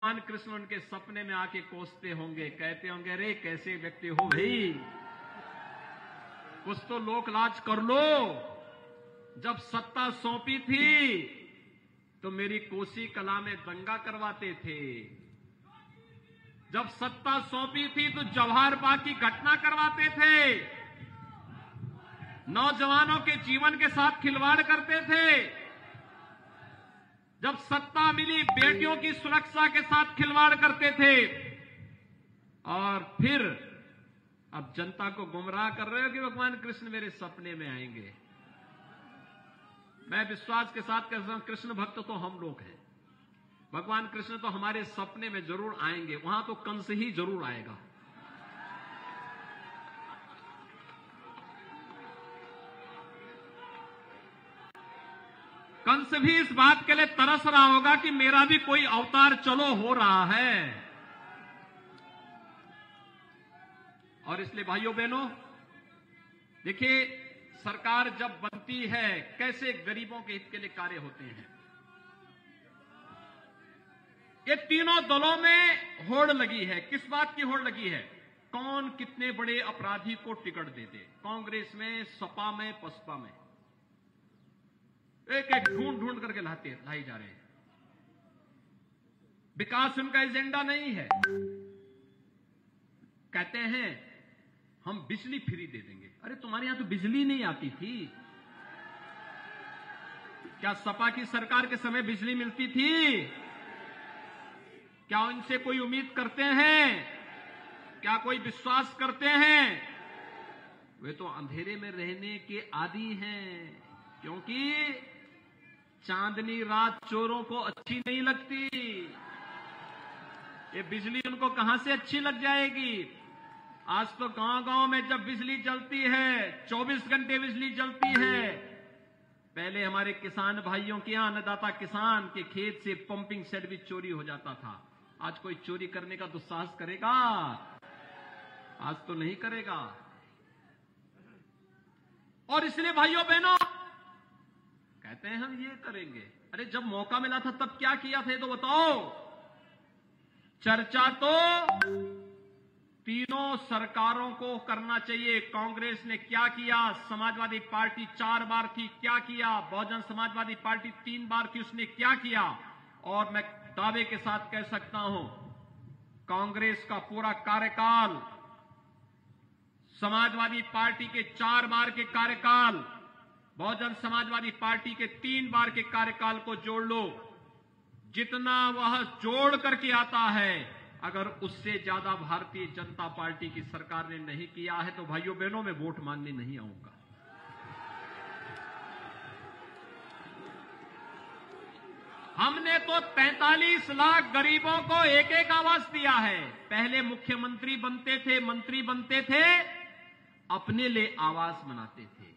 भगवान कृष्ण उनके सपने में आके कोसते होंगे, कहते होंगे, अरे कैसे व्यक्ति हो भाई, कुछ तो लोक लाज कर लो। जब सत्ता सौंपी थी तो मेरी कोसी कला में दंगा करवाते थे, जब सत्ता सौंपी थी तो जवाहर बाग की घटना करवाते थे, नौजवानों के जीवन के साथ खिलवाड़ करते थे। जब सत्ता मिली बेटियों की सुरक्षा के साथ खिलवाड़ करते थे, और फिर अब जनता को गुमराह कर रहे हो कि भगवान कृष्ण मेरे सपने में आएंगे। मैं विश्वास के साथ कहता हूं, कृष्ण भक्त तो हम लोग हैं, भगवान कृष्ण तो हमारे सपने में जरूर आएंगे, वहां तो कंस ही जरूर आएगा। कंस भी इस बात के लिए तरस रहा होगा कि मेरा भी कोई अवतार चलो हो रहा है। और इसलिए भाइयों बहनों, देखिए, सरकार जब बनती है कैसे गरीबों के हित के लिए कार्य होते हैं। ये तीनों दलों में होड़ लगी है। किस बात की होड़ लगी है? कौन कितने बड़े अपराधी को टिकट दे दे। कांग्रेस में, सपा में, बसपा में एक एक ढूंढ ढूंढ करके लाई जा रहे हैं। विकास उनका एजेंडा नहीं है। कहते हैं हम बिजली फ्री दे देंगे। अरे तुम्हारे यहां तो बिजली नहीं आती थी क्या? सपा की सरकार के समय बिजली मिलती थी क्या? उनसे कोई उम्मीद करते हैं क्या? कोई विश्वास करते हैं? वे तो अंधेरे में रहने के आदी हैं, क्योंकि चांदनी रात चोरों को अच्छी नहीं लगती। ये बिजली उनको कहां से अच्छी लग जाएगी? आज तो गांव-गांव में जब बिजली जलती है, 24 घंटे बिजली जलती है। पहले हमारे किसान भाइयों के यहां, अन्नदाता किसान के खेत से पंपिंग सेट भी चोरी हो जाता था। आज कोई चोरी करने का दुस्साहस करेगा? आज तो नहीं करेगा। और इसलिए भाइयों बहनों, कहते हैं हम ये करेंगे। अरे जब मौका मिला था तब क्या किया था ये तो बताओ। चर्चा तो तीनों सरकारों को करना चाहिए। कांग्रेस ने क्या किया, समाजवादी पार्टी 4 बार थी, क्या किया, बहुजन समाजवादी पार्टी 3 बार थी, उसने क्या किया। और मैं दावे के साथ कह सकता हूं, कांग्रेस का पूरा कार्यकाल, समाजवादी पार्टी के 4 बार के कार्यकाल, बहुजन समाजवादी पार्टी के 3 बार के कार्यकाल को जोड़ लो, जितना वह जोड़ करके आता है, अगर उससे ज्यादा भारतीय जनता पार्टी की सरकार ने नहीं किया है तो भाइयों बहनों, मैं वोट मांगने नहीं आऊंगा। हमने तो 43 लाख गरीबों को एक एक आवास दिया है। पहले मुख्यमंत्री बनते थे, मंत्री बनते थे, अपने लिए आवास बनाते थे,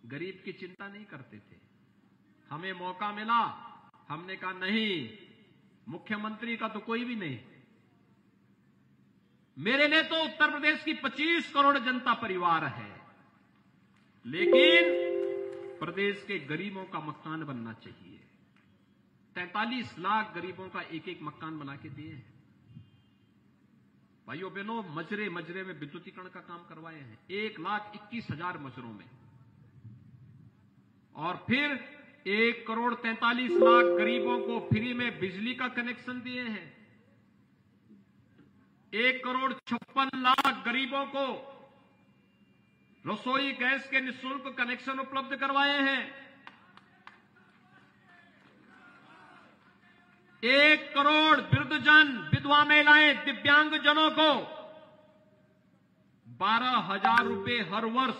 गरीब की चिंता नहीं करते थे। हमें मौका मिला, हमने कहा नहीं, मुख्यमंत्री का तो कोई भी नहीं, मेरे लिए तो उत्तर प्रदेश की 25 करोड़ जनता परिवार है, लेकिन प्रदेश के गरीबों का मकान बनना चाहिए। 43 लाख गरीबों का एक एक मकान बना के दिए हैं। भाइयों बहनों, मजरे मजरे में विद्युतीकरण का काम करवाए हैं, 1,21,000 मजरों में। और फिर 1,43,00,000 गरीबों को फ्री में बिजली का कनेक्शन दिए हैं। 1,56,00,000 गरीबों को रसोई गैस के निःशुल्क कनेक्शन उपलब्ध करवाए हैं। 1 करोड़ वृद्धजन, विधवा महिलाएं, दिव्यांगजनों को 12,000 रुपए हर वर्ष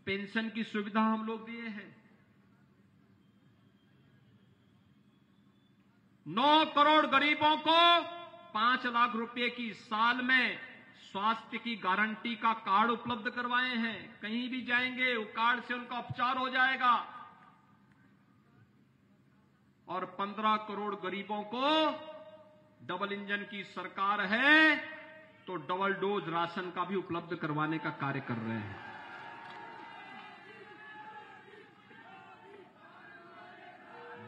पेंशन की सुविधा हम लोग दिए हैं। 9 करोड़ गरीबों को 5 लाख रुपए की साल में स्वास्थ्य की गारंटी का कार्ड उपलब्ध करवाए हैं। कहीं भी जाएंगे वो कार्ड से उनका उपचार हो जाएगा। और 15 करोड़ गरीबों को, डबल इंजन की सरकार है तो डबल डोज राशन का भी उपलब्ध करवाने का कार्य कर रहे हैं।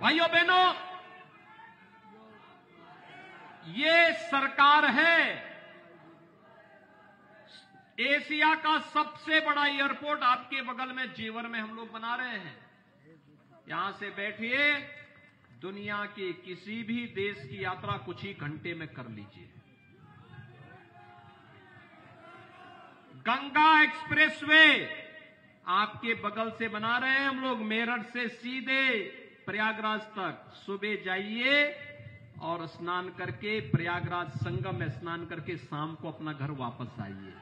भाइयों बहनों, ये सरकार है, एशिया का सबसे बड़ा एयरपोर्ट आपके बगल में जेवर में हम लोग बना रहे हैं। यहां से बैठिए, दुनिया के किसी भी देश की यात्रा कुछ ही घंटे में कर लीजिए। गंगा एक्सप्रेसवे आपके बगल से बना रहे हैं हम लोग, मेरठ से सीधे प्रयागराज तक। सुबह जाइए और स्नान करके प्रयागराज संगम में स्नान करके शाम को अपना घर वापस आइए।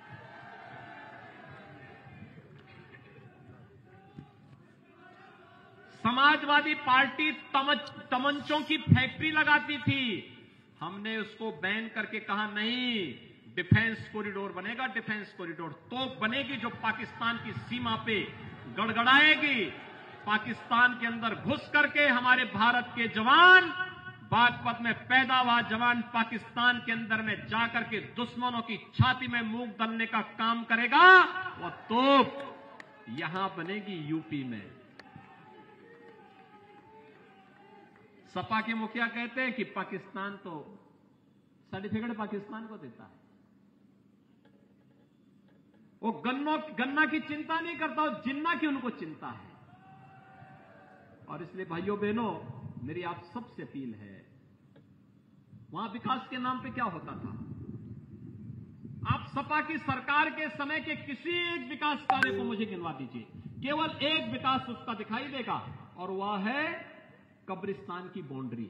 समाजवादी पार्टी तमंचों की फैक्ट्री लगाती थी, हमने उसको बैन करके कहा नहीं, डिफेंस कॉरिडोर बनेगा, डिफेंस कॉरिडोर तो बनेगी जो पाकिस्तान की सीमा पे गड़गड़ाएगी। पाकिस्तान के अंदर घुस करके हमारे भारत के जवान, बागपत में पैदा हुआ जवान पाकिस्तान के अंदर में जाकर के दुश्मनों की छाती में मूंग दलने का काम करेगा। वो तोप यहां बनेगी यूपी में। सपा के मुखिया कहते हैं कि पाकिस्तान तो सर्टिफिकेट पाकिस्तान को देता है, वो गन्ना की चिंता नहीं करता, वो जिन्ना की उनको चिंता है। और इसलिए भाइयों बहनों, मेरी आप सबसे अपील है, वहां विकास के नाम पे क्या होता था? आप सपा की सरकार के समय के किसी एक विकास कार्य को मुझे गिनवा दीजिए, केवल एक विकास उसका दिखाई देगा, और वह है कब्रिस्तान की बाउंड्री।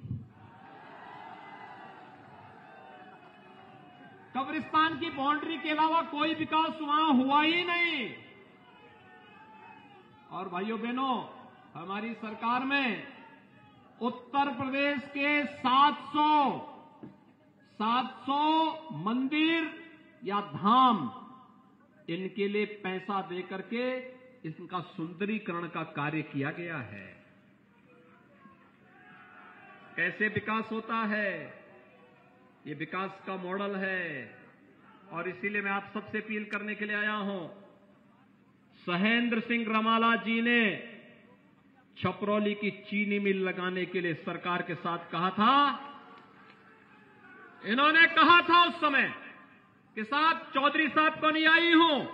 कब्रिस्तान की बाउंड्री के अलावा कोई विकास वहां हुआ ही नहीं। और भाइयों बहनों, हमारी सरकार में उत्तर प्रदेश के 700 मंदिर या धाम, इनके लिए पैसा देकर के इनका सुंदरीकरण का कार्य किया गया है। कैसे विकास होता है, ये विकास का मॉडल है। और इसीलिए मैं आप सबसे अपील करने के लिए आया हूं। सहेंद्र सिंह रमाला जी ने छपरौली की चीनी मिल लगाने के लिए सरकार के साथ कहा था। इन्होंने कहा था उस समय कि साहब, चौधरी साहब को नहीं आई हूं,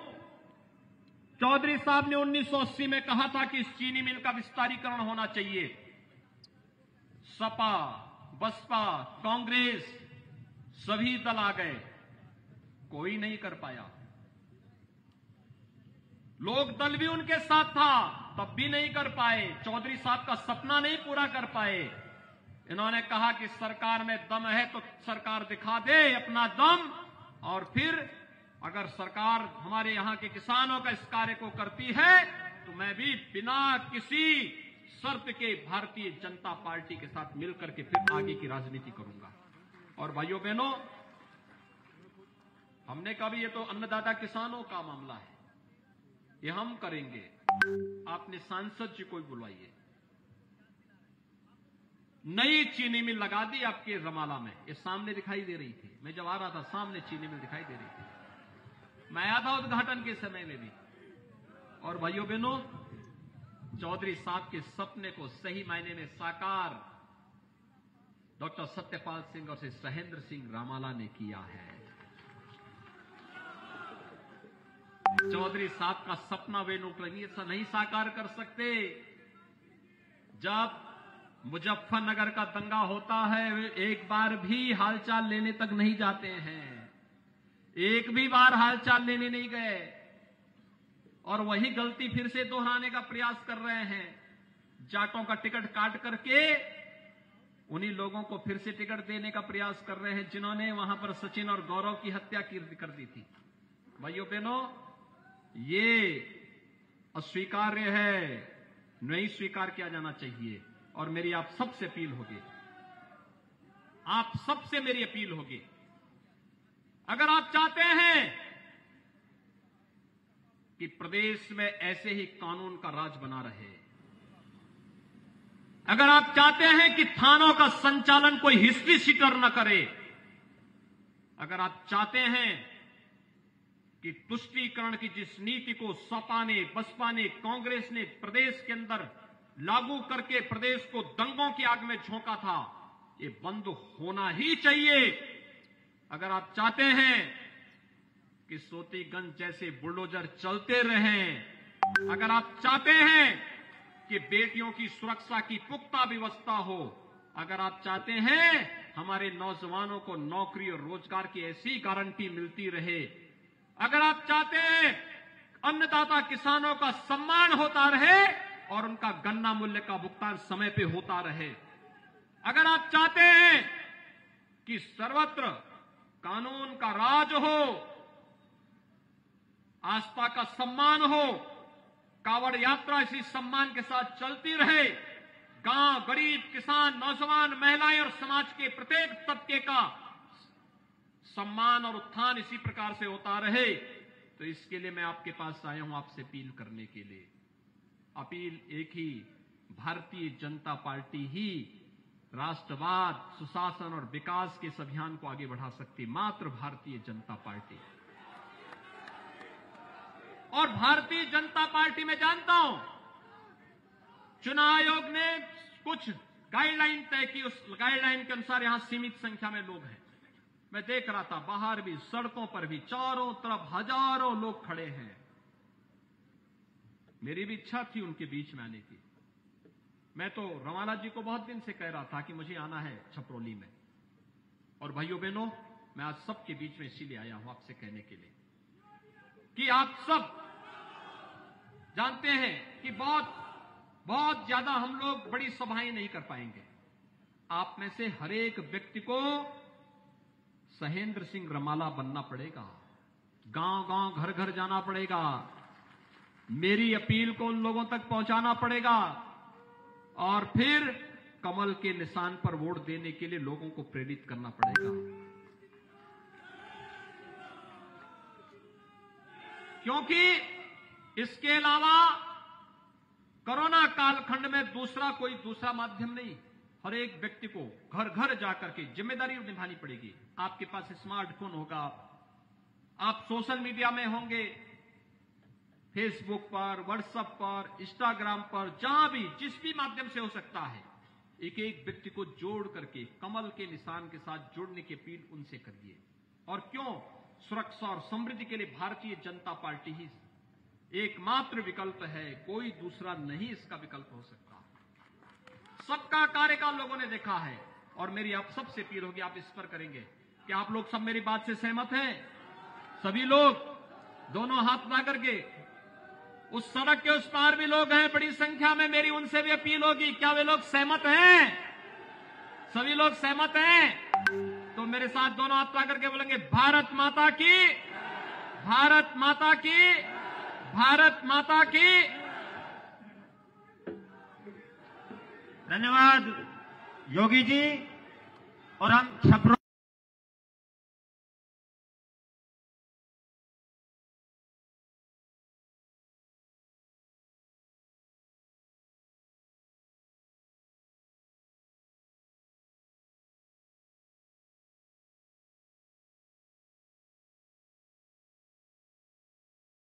चौधरी साहब ने 1980 में कहा था कि इस चीनी मिल का विस्तारीकरण होना चाहिए। सपा, बसपा, कांग्रेस सभी दल आ गए, कोई नहीं कर पाया। लोक दल भी उनके साथ था, तब भी नहीं कर पाए, चौधरी साहब का सपना नहीं पूरा कर पाए। इन्होंने कहा कि सरकार में दम है तो सरकार दिखा दे अपना दम, और फिर अगर सरकार हमारे यहां के किसानों का इस कार्य को करती है तो मैं भी बिना किसी शर्त के भारतीय जनता पार्टी के साथ मिलकर के फिर आगे की राजनीति करूंगा। और भाइयों बहनों, हमने कहा भी ये तो अन्नदाता किसानों का मामला है, ये हम करेंगे। आपने सांसद जी को बुलवाइए। नई चीनी मिल लगा दी आपके रमाला में, ये सामने दिखाई दे रही थी, मैं जब आ रहा था सामने चीनी मिल दिखाई दे रही थी, मैं आया था उद्घाटन के समय में भी। और भाइयों बहनों, चौधरी साहब के सपने को सही मायने में साकार डॉक्टर सत्यपाल सिंह और सहेंद्र सिंह रामाला ने किया है। चौधरी साहब का सपना वे लोग नहीं साकार कर सकते। जब मुजफ्फरनगर का दंगा होता है, वे एक बार भी हालचाल लेने तक नहीं जाते हैं, एक भी बार हालचाल लेने नहीं गए, और वही गलती फिर से दोहराने का प्रयास कर रहे हैं। जाटों का टिकट काट करके उन्हीं लोगों को फिर से टिकट देने का प्रयास कर रहे हैं जिन्होंने वहां पर सचिन और गौरव की हत्या कर दी थी। भाइयों बहनों, ये अस्वीकार्य है, नहीं स्वीकार किया जाना चाहिए। और मेरी आप सबसे अपील होगी, आप सबसे मेरी अपील होगी, अगर आप चाहते हैं कि प्रदेश में ऐसे ही कानून का राज बना रहे, अगर आप चाहते हैं कि थानों का संचालन कोई हिस्ट्री शीटर न करे, अगर आप चाहते हैं कि तुष्टीकरण की जिस नीति को सपा ने, बसपा ने, कांग्रेस ने प्रदेश के अंदर लागू करके प्रदेश को दंगों की आग में झोंका था, ये बंद होना ही चाहिए। अगर आप चाहते हैं कि सोतीगंज जैसे बुलडोजर चलते रहें, अगर आप चाहते हैं कि बेटियों की सुरक्षा की पुख्ता व्यवस्था हो, अगर आप चाहते हैं हमारे नौजवानों को नौकरी और रोजगार की ऐसी गारंटी मिलती रहे, अगर आप चाहते हैं अन्नदाता किसानों का सम्मान होता रहे और उनका गन्ना मूल्य का भुगतान समय पे होता रहे, अगर आप चाहते हैं कि सर्वत्र कानून का राज हो, आस्था का सम्मान हो, कावड़ यात्रा इसी सम्मान के साथ चलती रहे, गांव, गरीब, किसान, नौजवान, महिलाएं और समाज के प्रत्येक तबके का सम्मान और उत्थान इसी प्रकार से होता रहे, तो इसके लिए मैं आपके पास आया हूं आपसे अपील करने के लिए। अपील एक ही, भारतीय जनता पार्टी ही राष्ट्रवाद, सुशासन और विकास के इस अभियान को आगे बढ़ा सकती, मात्र भारतीय जनता पार्टी। और भारतीय जनता पार्टी में जानता हूं चुनाव आयोग ने कुछ गाइडलाइन तय की, उस गाइडलाइन के अनुसार यहां सीमित संख्या में लोग हैं। मैं देख रहा था बाहर भी, सड़कों पर भी चारों तरफ हजारों लोग खड़े हैं। मेरी भी इच्छा थी उनके बीच में आने की। मैं तो रवाला जी को बहुत दिन से कह रहा था कि मुझे आना है छपरौली में, और भाइयों बहनों मैं आज सबके बीच में इसीलिए आया हूं आपसे कहने के लिए कि आप सब जानते हैं कि बहुत ज्यादा हम लोग बड़ी सभाएं नहीं कर पाएंगे। आप में से हर एक व्यक्ति को सहेंद्र सिंह रमाला बनना पड़ेगा, गांव-गांव, घर-घर जाना पड़ेगा, मेरी अपील को उन लोगों तक पहुंचाना पड़ेगा और फिर कमल के निशान पर वोट देने के लिए लोगों को प्रेरित करना पड़ेगा। क्योंकि इसके अलावा कोरोना कालखंड में कोई दूसरा माध्यम नहीं। हर एक व्यक्ति को घर घर जाकर के जिम्मेदारी निभानी पड़ेगी। आपके पास स्मार्टफोन होगा, आप सोशल मीडिया में होंगे, फेसबुक पर, व्हाट्सएप पर, इंस्टाग्राम पर, जहां भी जिस भी माध्यम से हो सकता है, एक एक व्यक्ति को जोड़ करके कमल के निशान के साथ जुड़ने की अपील उनसे करिए। और क्यों? सुरक्षा और समृद्धि के लिए भारतीय जनता पार्टी ही एकमात्र विकल्प है, कोई दूसरा नहीं इसका विकल्प हो सकता। सबका कार्यकाल लोगों ने देखा है और मेरी आप सबसे अपील होगी, आप इस पर करेंगे कि आप लोग सब मेरी बात से सहमत हैं? सभी लोग दोनों हाथ उठा करके, उस सड़क के उस पार भी लोग हैं बड़ी संख्या में, मेरी उनसे भी अपील होगी, क्या वे लोग सहमत हैं? सभी लोग सहमत हैं? तो मेरे साथ दोनों हाथ उठा करके बोलेंगे, भारत माता की, भारत माता की, भारत माता की। धन्यवाद योगी जी। और हम